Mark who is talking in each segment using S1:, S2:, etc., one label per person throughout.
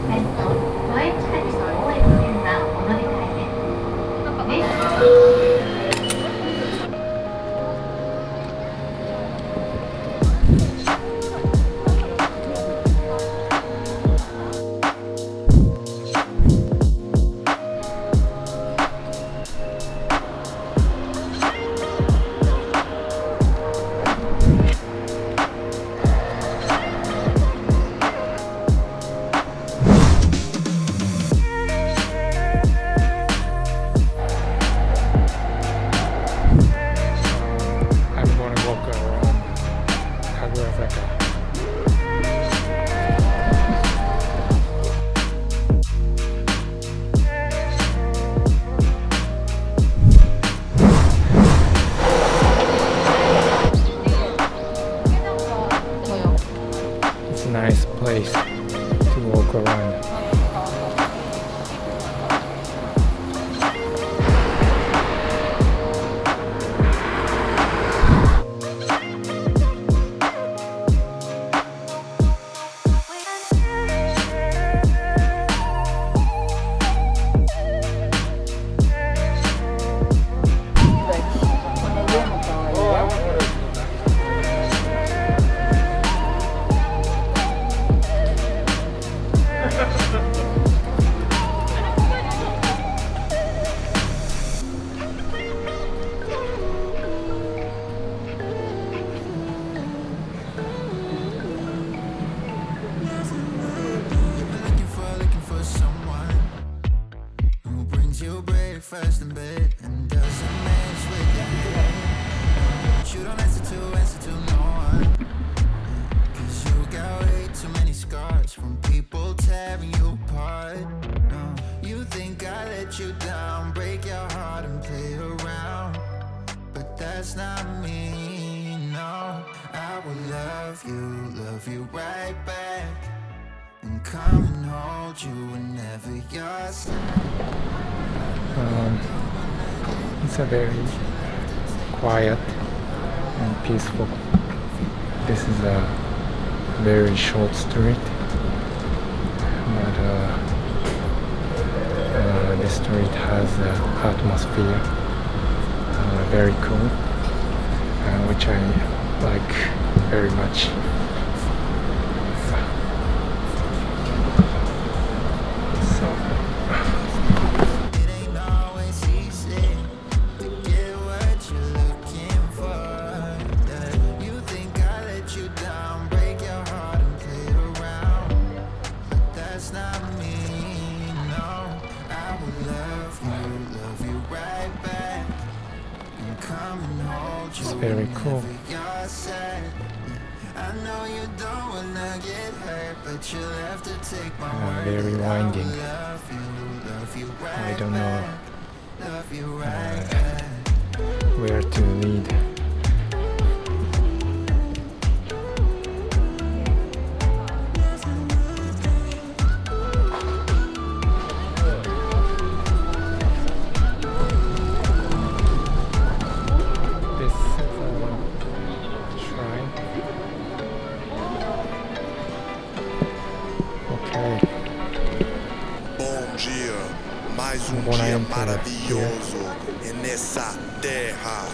S1: 都営地下鉄大江戸線がお乗り換えです。
S2: Nice place to walk around.
S3: Breakfast in bed and doesn't match with your head. But you don't answer to no one. Cause you got way too many scars from people tearing you apart. No, you think I let you down, break your heart and play around. But that's not me, no. I will love you right back. And come and hold you whenever you're sad.
S2: It's a very quiet and peaceful. This is a very short street, but the street has an atmosphere very cool, which I like very much. It's very cool. Very winding. I don't know where to lead.
S4: Mais dia maravilhoso nessa terra.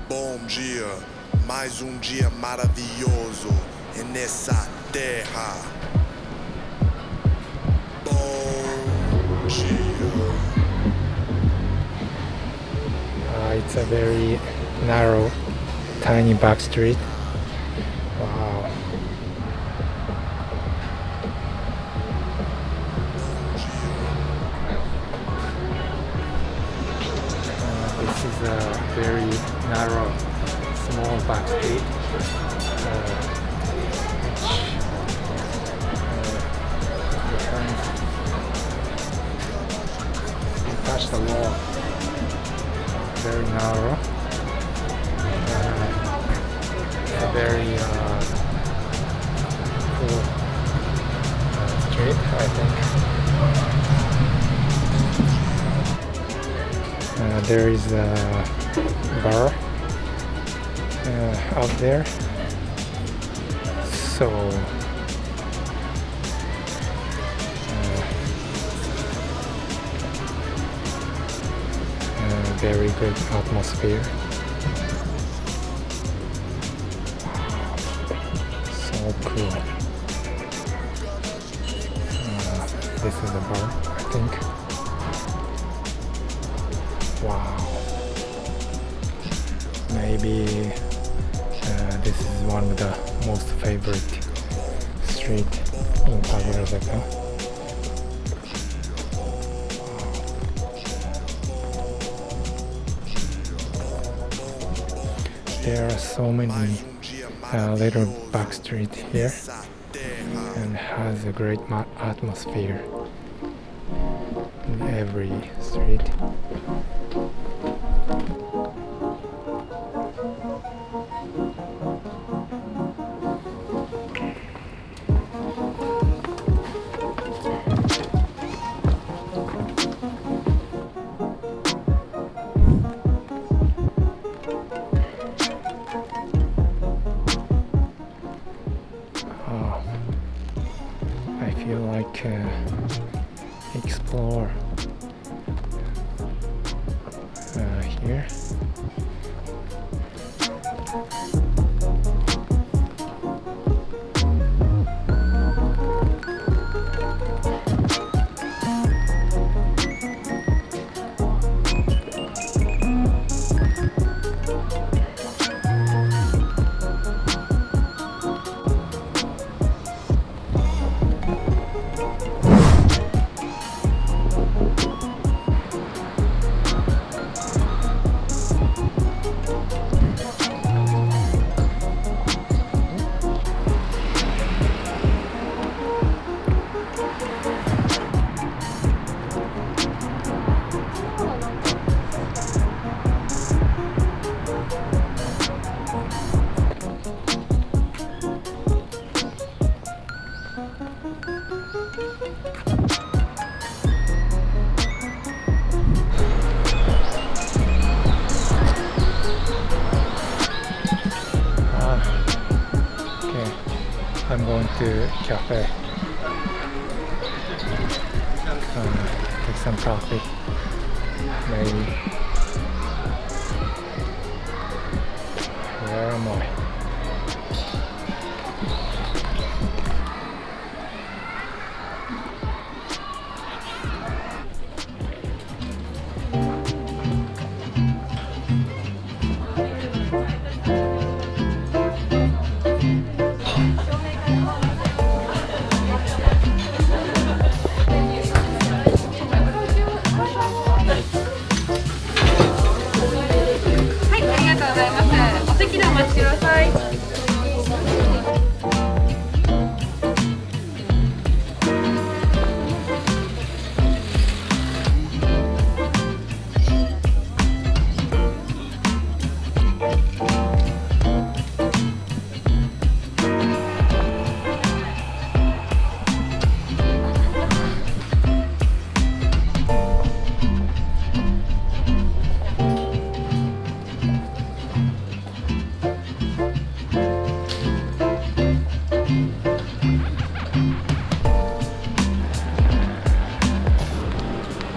S4: Bom dia. Mais dia maravilhoso nessa terra. Bom dia.
S2: It's a very narrow, tiny back street. Wow. This is a very narrow, small back street. You touch the wall. Very narrow. A very cool street, I think. There is a bar out there. So very good atmosphere. So cool. This is the bar, I think. Wow. Maybe this is one of the most favorite street in Kagurazaka. There are so many little back street here and has a great atmosphere in every street. I feel like explore here. I'm going to cafe. Take some coffee. Maybe. Where am I?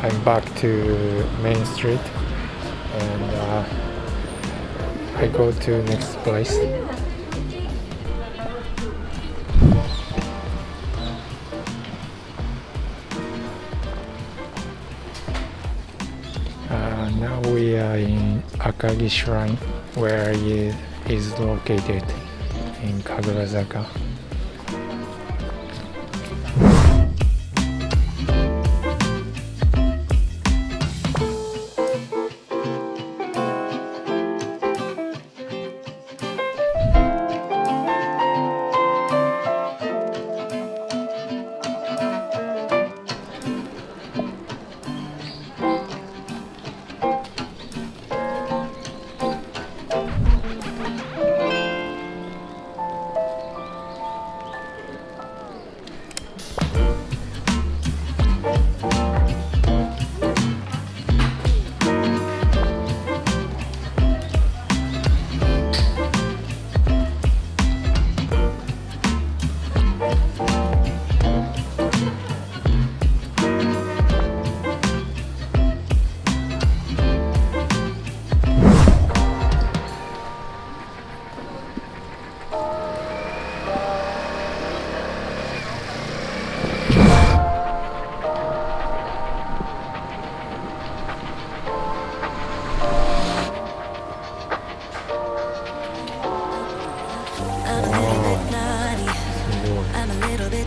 S2: I'm back to Main Street and I go to next place. Now we are in Akagi Shrine, where it is located in Kagurazaka.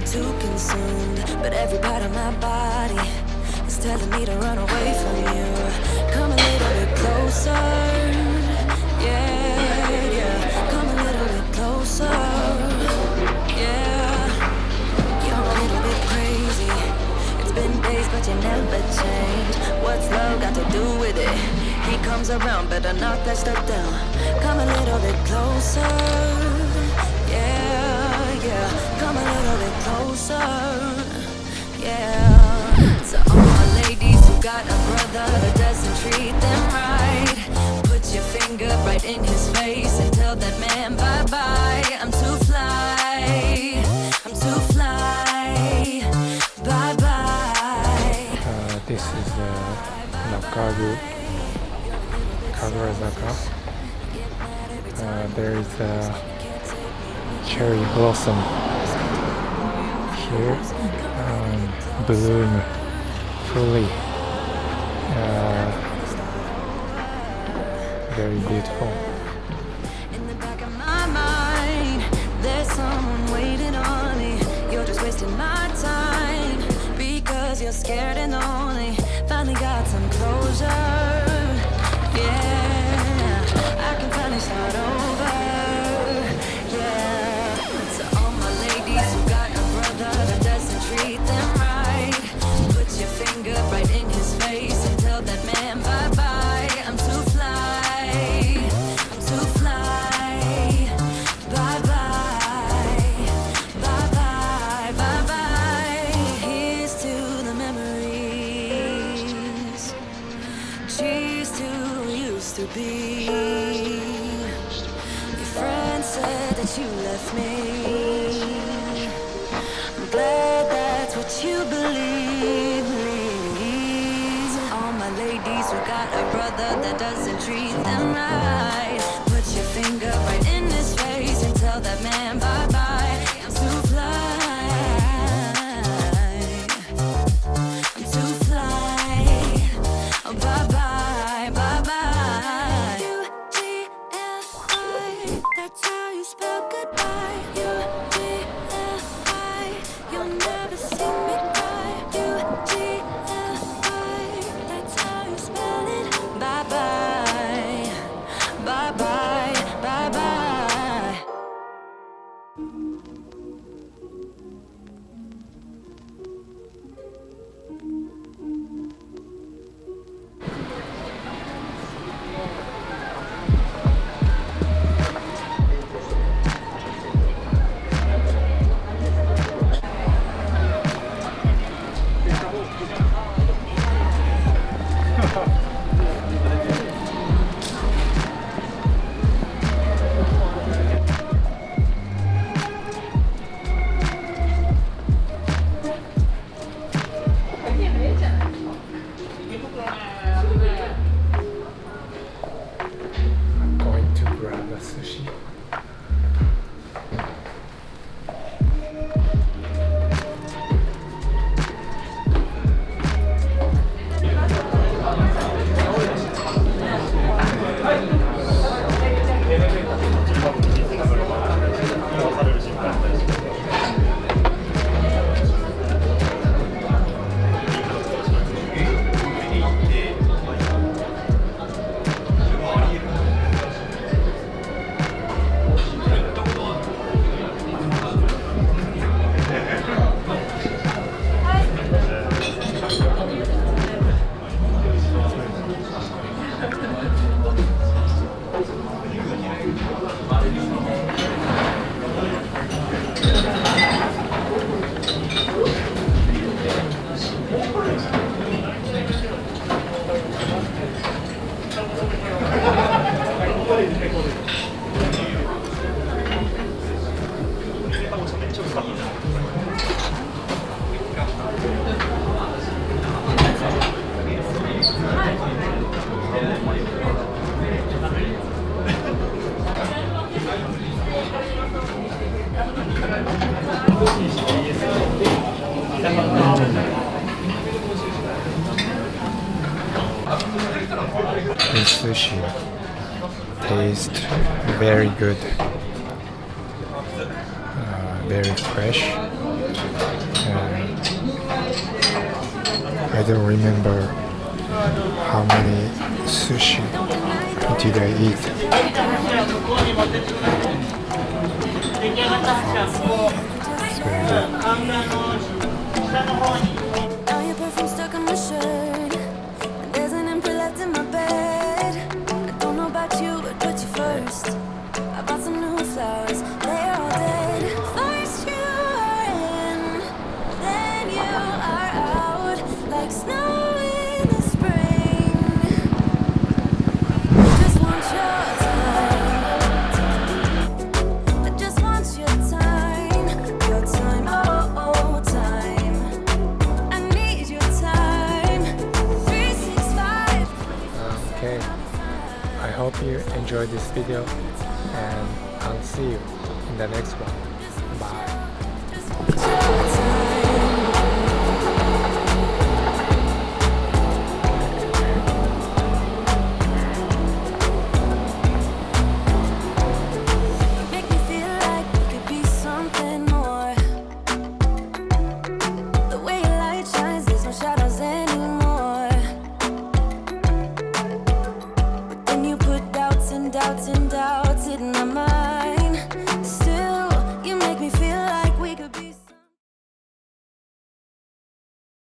S5: Too consumed, but every part of my body is telling me to run away from you. Come a little bit closer, yeah. Come a little bit closer, yeah. You're a little bit crazy. It's been days, but you never change. What's love got to do with it? He comes around, better knock that stuff down. Come a little bit closer, yeah. Come a little bit closer, yeah. To all my ladies who got a brother that doesn't treat them right, put your finger right in his face and tell that man bye-bye. I'm too fly, I'm too fly, bye-bye.
S2: This is Kagurazaka. There is a cherry blossom here, bloom fully, very beautiful.
S5: In the back of my mind, there's someone waiting on me. You're just wasting my time because you're scared and lonely. Finally got some closure, yeah. I can finally start over. Right in his face and tell that man bye-bye. I'm too fly, I'm too fly, bye-bye, bye-bye, bye-bye. Here's to the memories, cheers to who used to be. Your friend said that you left me. I'm glad that's what you believe. Ladies who got a brother that doesn't treat them right, put your finger right in his face and tell that man bye-bye. I'm too fly, I'm too fly, oh bye-bye, bye-bye. U-G-L-I, that's how you spell goodbye. U-G-L-I, you'll never see me cry. U-G-L-I, bye-bye, bye-bye.
S2: taste very good, very fresh. I don't remember how many sushi did I eat.
S5: Now your perfume stuck on my shirt, and there's an empty left in my bed. I don't know about you, but put you first. I bought some new flowers, they're all dead. First you are in, then you are out, like snow in the spring. I just want your time. I just want your time, oh time. I need your time. 365.
S2: Okay, I hope you enjoyed this video, and I'll see you in the next one.